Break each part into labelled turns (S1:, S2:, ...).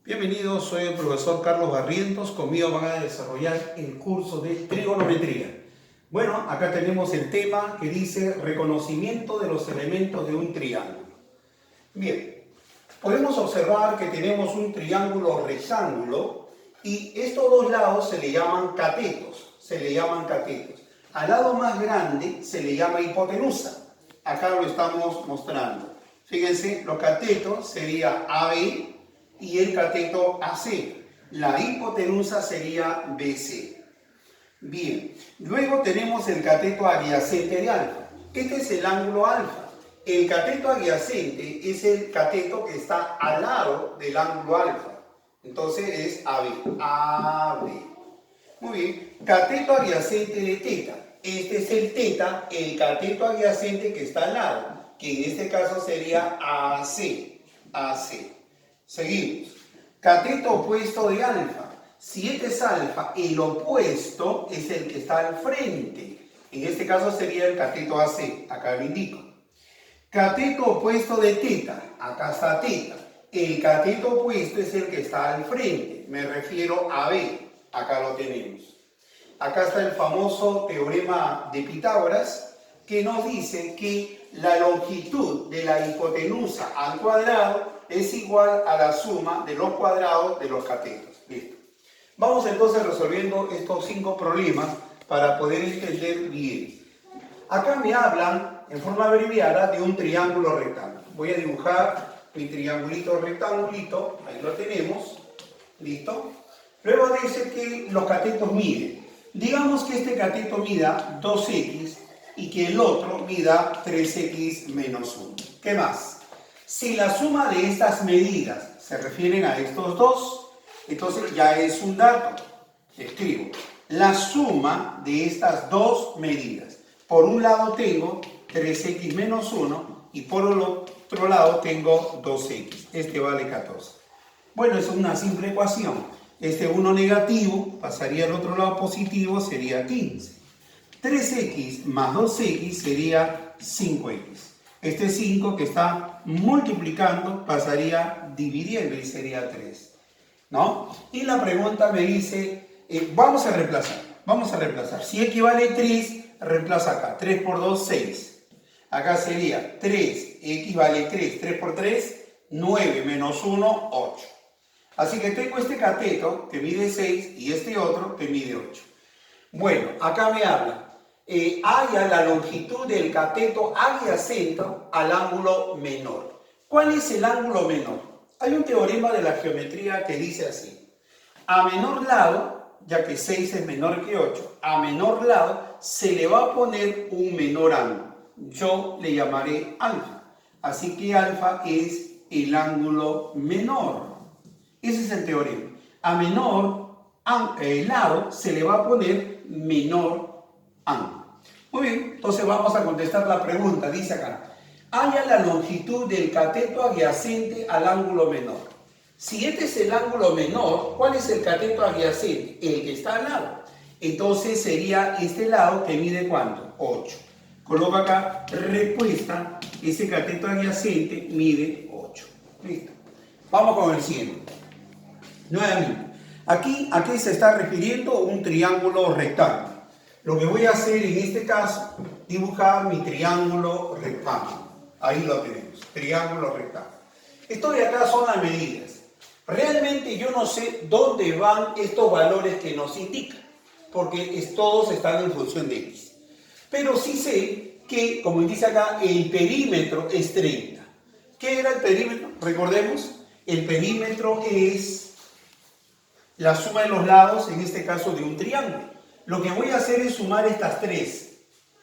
S1: Bienvenidos, soy el profesor Carlos Barrientos. Conmigo van a desarrollar el curso de trigonometría. Bueno, acá tenemos el tema que dice reconocimiento de los elementos de un triángulo. Bien, podemos observar que tenemos un triángulo rectángulo y estos dos lados se le llaman catetos. Al lado más grande se le llama hipotenusa. Acá lo estamos mostrando. Fíjense, los catetos sería AB y el cateto AC. La hipotenusa sería BC. Bien, luego tenemos el cateto adyacente de alfa. Este es el ángulo alfa. El cateto adyacente es el cateto que está al lado del ángulo alfa. Entonces es AB. AB. Muy bien. Cateto adyacente de teta. Este es el teta, el cateto adyacente que está al lado, que en este caso sería AC. AC. Seguimos. Cateto opuesto de alfa. Si este es alfa, el opuesto es el que está al frente. En este caso sería el cateto AC. Acá lo indico. Cateto opuesto de teta. Acá está teta. El cateto opuesto es el que está al frente. Me refiero a B. Acá lo tenemos. Acá está el famoso teorema de Pitágoras que nos dice que la longitud de la hipotenusa al cuadrado es igual a la suma de los cuadrados de los catetos. Listo. Vamos entonces resolviendo estos 5 problemas para poder entender bien. Acá me hablan en forma abreviada de un triángulo rectángulo. Voy a dibujar mi triangulito rectangulito, ahí lo tenemos, listo. Luego dice que los catetos miden. Digamos que este cateto mida 2x y que el otro mida 3x menos 1. ¿Qué más? Si la suma de estas medidas se refieren a estos dos, entonces ya es un dato. Escribo la suma de estas dos medidas. Por un lado tengo 3x menos 1 y por el otro lado tengo 2x. Este vale 14. Bueno, es una simple ecuación. Este 1 negativo pasaría al otro lado positivo, sería 15. 3x más 2x sería 5x. Este 5 que está multiplicando pasaría dividiendo y sería 3. ¿No? Y la pregunta me dice, vamos a reemplazar. Si x vale 3, reemplaza acá. 3 por 2, 6. Acá sería 3, x vale 3. 3 por 3, 9 menos 1, 8. Así que tengo este cateto que mide 6 y este otro que mide 8. Bueno, acá me habla. Halla la longitud del cateto adyacente al ángulo menor. ¿Cuál es el ángulo menor? Hay un teorema de la geometría que dice así. A menor lado, ya que 6 es menor que 8, a menor lado se le va a poner un menor ángulo. Yo le llamaré alfa. Así que alfa es el ángulo menor. Ese es el teorema. A menor lado se le va a poner menor ángulo. Muy bien, entonces vamos a contestar la pregunta. Dice acá, halla la longitud del cateto adyacente al ángulo menor. Si este es el ángulo menor, ¿cuál es el cateto adyacente? El que está al lado. Entonces sería este lado que mide ¿cuánto? 8. Coloco acá respuesta, ese cateto adyacente mide 8. Listo. Vamos con el siguiente. Nuevamente, aquí, ¿a qué se está refiriendo? Un triángulo rectángulo. Lo que voy a hacer en este caso, dibujar mi triángulo rectángulo. Ahí lo tenemos, triángulo rectángulo. Esto de acá son las medidas. Realmente yo no sé dónde van estos valores que nos indican, porque todos están en función de x. Pero sí sé que, como dice acá, el perímetro es 30. ¿Qué era el perímetro? Recordemos, el perímetro es la suma de los lados, en este caso de un triángulo. Lo que voy a hacer es sumar estas 3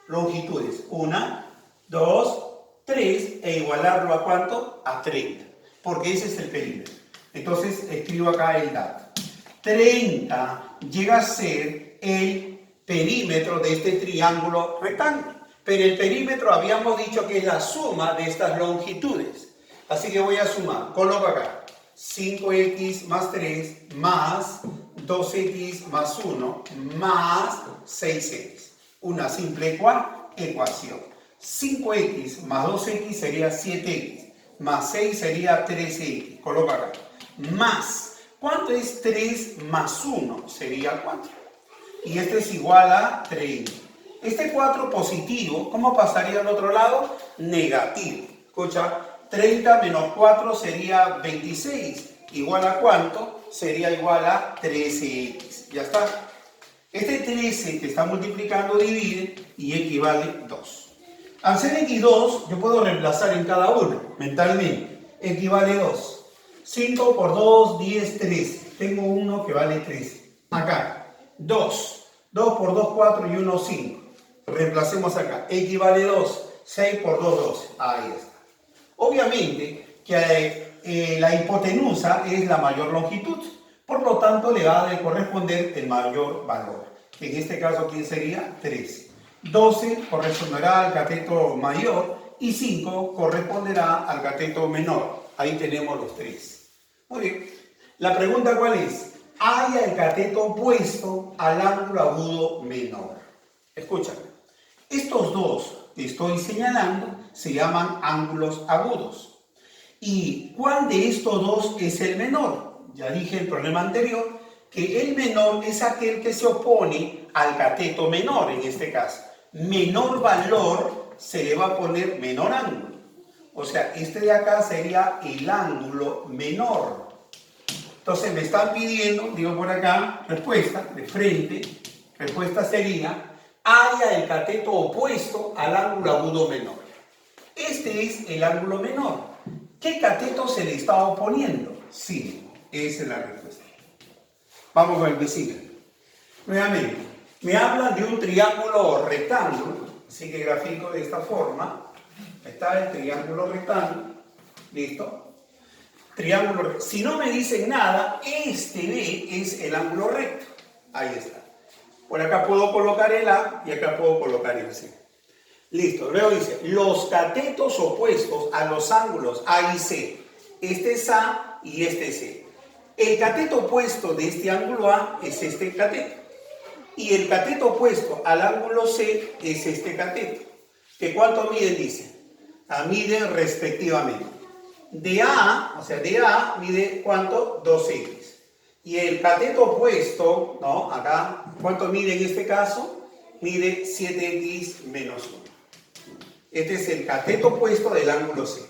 S1: longitudes. 1, 2, 3 e igualarlo a ¿cuánto? A 30. Porque ese es el perímetro. Entonces escribo acá el dato. 30 llega a ser el perímetro de este triángulo rectángulo. Pero el perímetro habíamos dicho que es la suma de estas longitudes. Así que voy a sumar. Coloco acá. 5x más 3 más 2x más 1 más 6x. Una simple ecuación. 5x más 2x sería 7x. Más 6 sería 13x. Coloca acá. Más. ¿Cuánto es 3 más 1? Sería 4. Y este es igual a 30. Este 4 positivo, ¿cómo pasaría al otro lado? Negativo. Escucha, 30 menos 4 sería 26. ¿Igual a cuánto? Sería igual a 13x. Ya está. Este 13 que está multiplicando divide y equivale 2. Al ser x2, yo puedo reemplazar en cada uno mentalmente. Equivale 2. 5 por 2, 10, 13. Tengo uno que vale 13. Acá, 2. 2 por 2, 4 y 1, 5. Reemplacemos acá. X vale 2. 6 por 2, 12. Ahí está. Obviamente que la hipotenusa es la mayor longitud. Por lo tanto, le va a corresponder el mayor valor. En este caso, ¿quién sería? 13. 12 corresponderá al cateto mayor y 5 corresponderá al cateto menor. Ahí tenemos los 3. Muy bien. La pregunta, ¿cuál es? Halla el cateto opuesto al ángulo agudo menor. Escúchame. Estos dos que estoy señalando se llaman ángulos agudos. ¿Y cuál de estos dos es el menor? Ya dije en el problema anterior que el menor es aquel que se opone al cateto menor, en este caso. Menor valor se le va a poner menor ángulo. O sea, este de acá sería el ángulo menor. Entonces me están pidiendo, digo por acá, respuesta de frente. Respuesta sería, halla el cateto opuesto al ángulo agudo menor. Este es el ángulo menor. ¿Qué cateto se le está oponiendo? 5. Esa es la respuesta. Vamos con el que sigue. Nuevamente, me hablan de un triángulo rectángulo. Así que grafico de esta forma. Está el triángulo rectángulo. ¿Listo? Triángulo recto. Si no me dicen nada, este B es el ángulo recto. Ahí está. Por acá puedo colocar el A y acá puedo colocar el C. Listo. Luego dice, los catetos opuestos a los ángulos A y C. Este es A y este es C. El cateto opuesto de este ángulo A es este cateto. Y el cateto opuesto al ángulo C es este cateto. ¿Que cuánto miden? Dice. Miden respectivamente. De A, o sea, de A mide ¿cuánto? 2x. Y el cateto opuesto, ¿no? Acá, ¿cuánto mide en este caso? Mide 7x menos 1. Este es el cateto opuesto del ángulo C.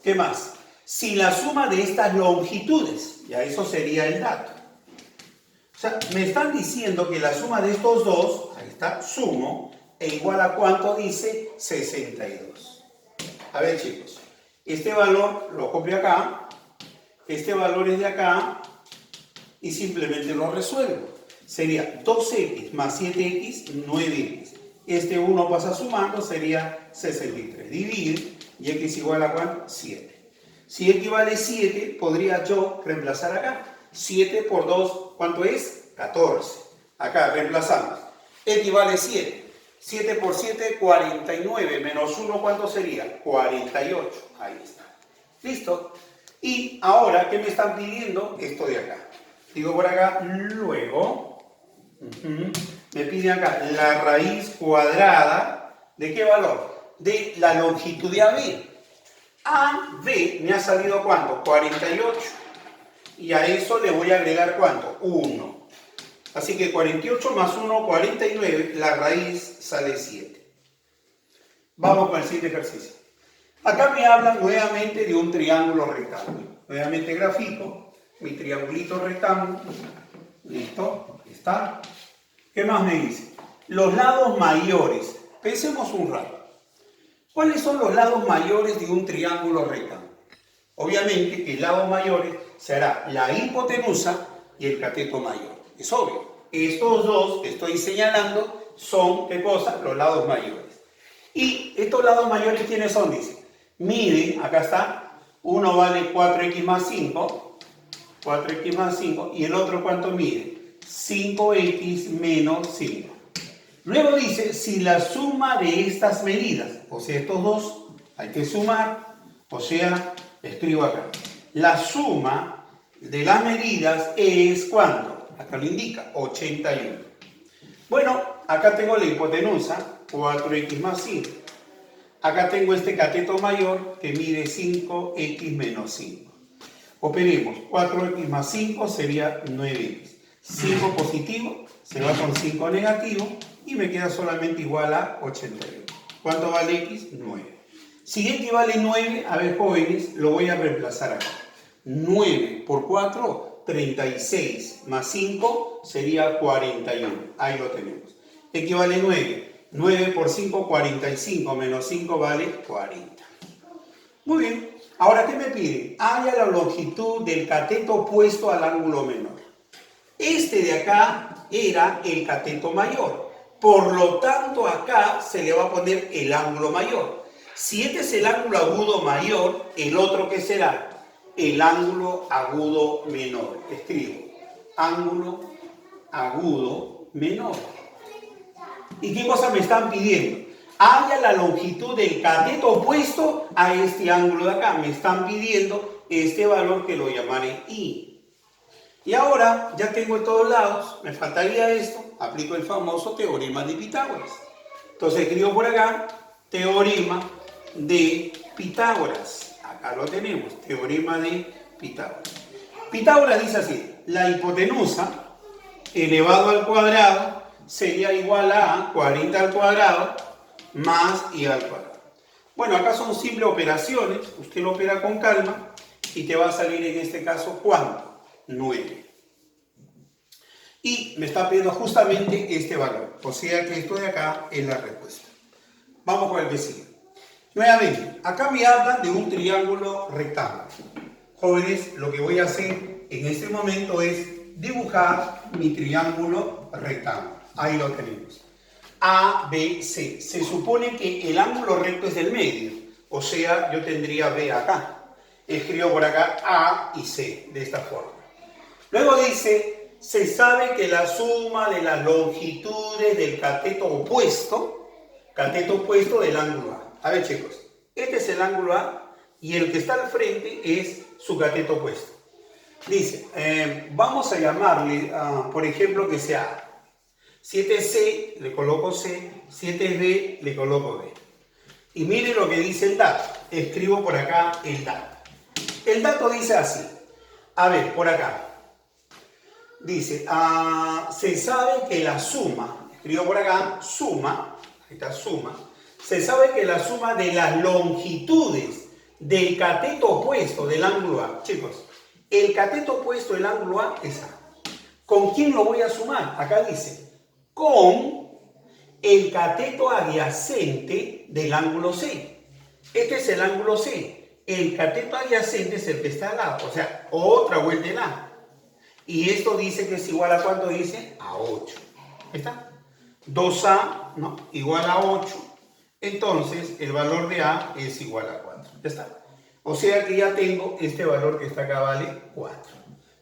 S1: ¿Qué más? Si la suma de estas longitudes, ya eso sería el dato. O sea, me están diciendo que la suma de estos dos, ahí está, sumo, e igual a ¿cuánto dice? 62. A ver, chicos, este valor lo copio acá, este valor es de acá, y simplemente lo resuelvo. Sería 2x más 7x, 9x. Este 1 pasa sumando, sería 63. Divide, y x igual a ¿cuánto? 7. Si x vale 7, podría yo reemplazar acá. 7 por 2, ¿cuánto es? 14. Acá reemplazamos. X vale 7. 7 por 7, 49. Menos 1, ¿cuánto sería? 48. Ahí está. ¿Listo? Y ahora, ¿qué me están pidiendo? Esto de acá. Digo por acá, luego, me piden acá la raíz cuadrada, ¿de qué valor? De la longitud de AB. AB me ha salido ¿cuánto? 48. Y a eso le voy a agregar ¿cuánto? 1. Así que 48 más 1, 49, la raíz sale 7. Vamos con el siguiente ejercicio. Acá me hablan nuevamente de un triángulo rectángulo. Nuevamente grafico mi triangulito rectángulo. Listo, aquí está. ¿Qué más me dice? Los lados mayores. Pensemos un rato. ¿Cuáles son los lados mayores de un triángulo rectángulo? Obviamente el lado mayor será la hipotenusa y el cateto mayor. Es obvio. Estos dos que estoy señalando son, ¿qué cosa? Los lados mayores. Y estos lados mayores, ¿quiénes son? Dice, mide, acá está, uno vale 4x más 5, 4x más 5, y el otro ¿cuánto mide? 5x menos 5. Luego dice, si la suma de estas medidas, o sea, estos dos, hay que sumar, o sea, escribo acá. La suma de las medidas es ¿cuánto? Acá lo indica, 81. Bueno, acá tengo la hipotenusa, 4x más 5. Acá tengo este cateto mayor que mide 5x menos 5. Operemos. 4x más 5 sería 9x. 5 positivo se va con 5 negativo y me queda solamente igual a 81. ¿Cuánto vale x? 9. Si x vale 9, a ver jóvenes, lo voy a reemplazar acá. 9 por 4, 36, más 5 sería 41. Ahí lo tenemos. X vale 9. 9 por 5, 45, menos 5 vale 40. Muy bien. Ahora, ¿qué me piden? Halla la longitud del cateto opuesto al ángulo menor. Este de acá era el cateto mayor. Por lo tanto, acá se le va a poner el ángulo mayor. Si este es el ángulo agudo mayor, ¿el otro qué será? El ángulo agudo menor. Escribo, ángulo agudo menor. ¿Y qué cosa me están pidiendo? Halla la longitud del cateto opuesto a este ángulo de acá. Me están pidiendo este valor que lo llamaré I. Y ahora ya tengo en todos lados, me faltaría esto, aplico el famoso teorema de Pitágoras. Entonces escribo por acá, teorema de Pitágoras. Acá lo tenemos, teorema de Pitágoras. Pitágoras dice así, la hipotenusa elevado al cuadrado sería igual a 40 al cuadrado más i al cuadrado. Bueno, acá son simples operaciones, usted lo opera con calma y te va a salir en este caso, ¿cuánto? 9. Y me está pidiendo justamente este valor, o sea que esto de acá es la respuesta. Vamos con el que sigue. Nuevamente, acá me hablan de un triángulo rectángulo. Jóvenes, lo que voy a hacer en este momento es dibujar mi triángulo rectángulo. Ahí lo tenemos. A, B, C. Se supone que el ángulo recto es del medio, o sea, yo tendría B acá. Escribo por acá A y C, de esta forma. Luego dice, se sabe que la suma de las longitudes del cateto opuesto del ángulo A. A ver chicos, este es el ángulo A y el que está al frente es su cateto opuesto. Dice, vamos a llamarle, por ejemplo, que sea A. 7C, le coloco C, 7B, le coloco B. Y mire lo que dice el dato. Escribo por acá el dato. El dato dice así. A ver, por acá. Dice, se sabe que la suma, escribo por acá, suma, ahí está suma. Se sabe que la suma de las longitudes del cateto opuesto del ángulo A. Chicos, el cateto opuesto del ángulo A es A. ¿Con quién lo voy a sumar? Acá dice, con el cateto adyacente del ángulo C. Este es el ángulo C. El cateto adyacente es el que está al lado, o sea, otra vuelta en A. Y esto dice que es igual a ¿cuánto dice? A 8. ¿Ahí está? 2A, ¿no? Igual a 8. Entonces, el valor de A es igual a 4. ¿Ya está? O sea que ya tengo este valor que está acá, vale 4.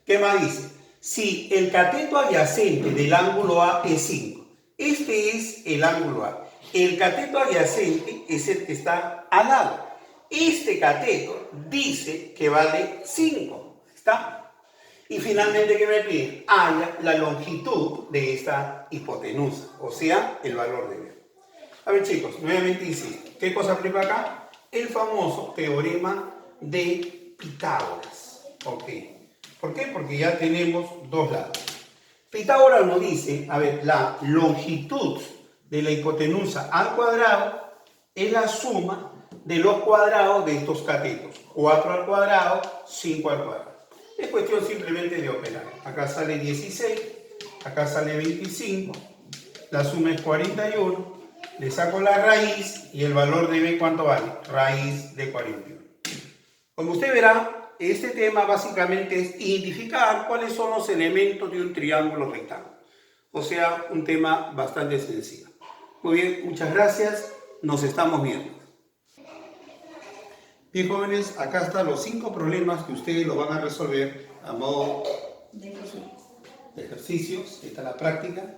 S1: ¿Qué más dice? Si el cateto adyacente del ángulo A es 5. Este es el ángulo A. El cateto adyacente es el que está al lado. Este cateto dice que vale 5. ¿Está? Y finalmente, ¿qué me piden? Halla la longitud de esta hipotenusa, o sea, el valor de B. A ver chicos, nuevamente insisto, ¿qué cosa aplico acá? El famoso teorema de Pitágoras. Ok. ¿Por qué? Porque ya tenemos dos lados. Pitágoras nos dice, a ver, la longitud de la hipotenusa al cuadrado es la suma de los cuadrados de estos catetos. 4 al cuadrado, 5 al cuadrado. Es cuestión simplemente de operar. Acá sale 16, acá sale 25, la suma es 41, le saco la raíz y el valor de B, ¿cuánto vale? Raíz de 41. Como usted verá, este tema básicamente es identificar cuáles son los elementos de un triángulo rectángulo. O sea, un tema bastante sencillo. Muy bien, muchas gracias. Nos estamos viendo. Bien, jóvenes, acá están los 5 problemas que ustedes lo van a resolver a modo de ejercicios. Esta es la práctica.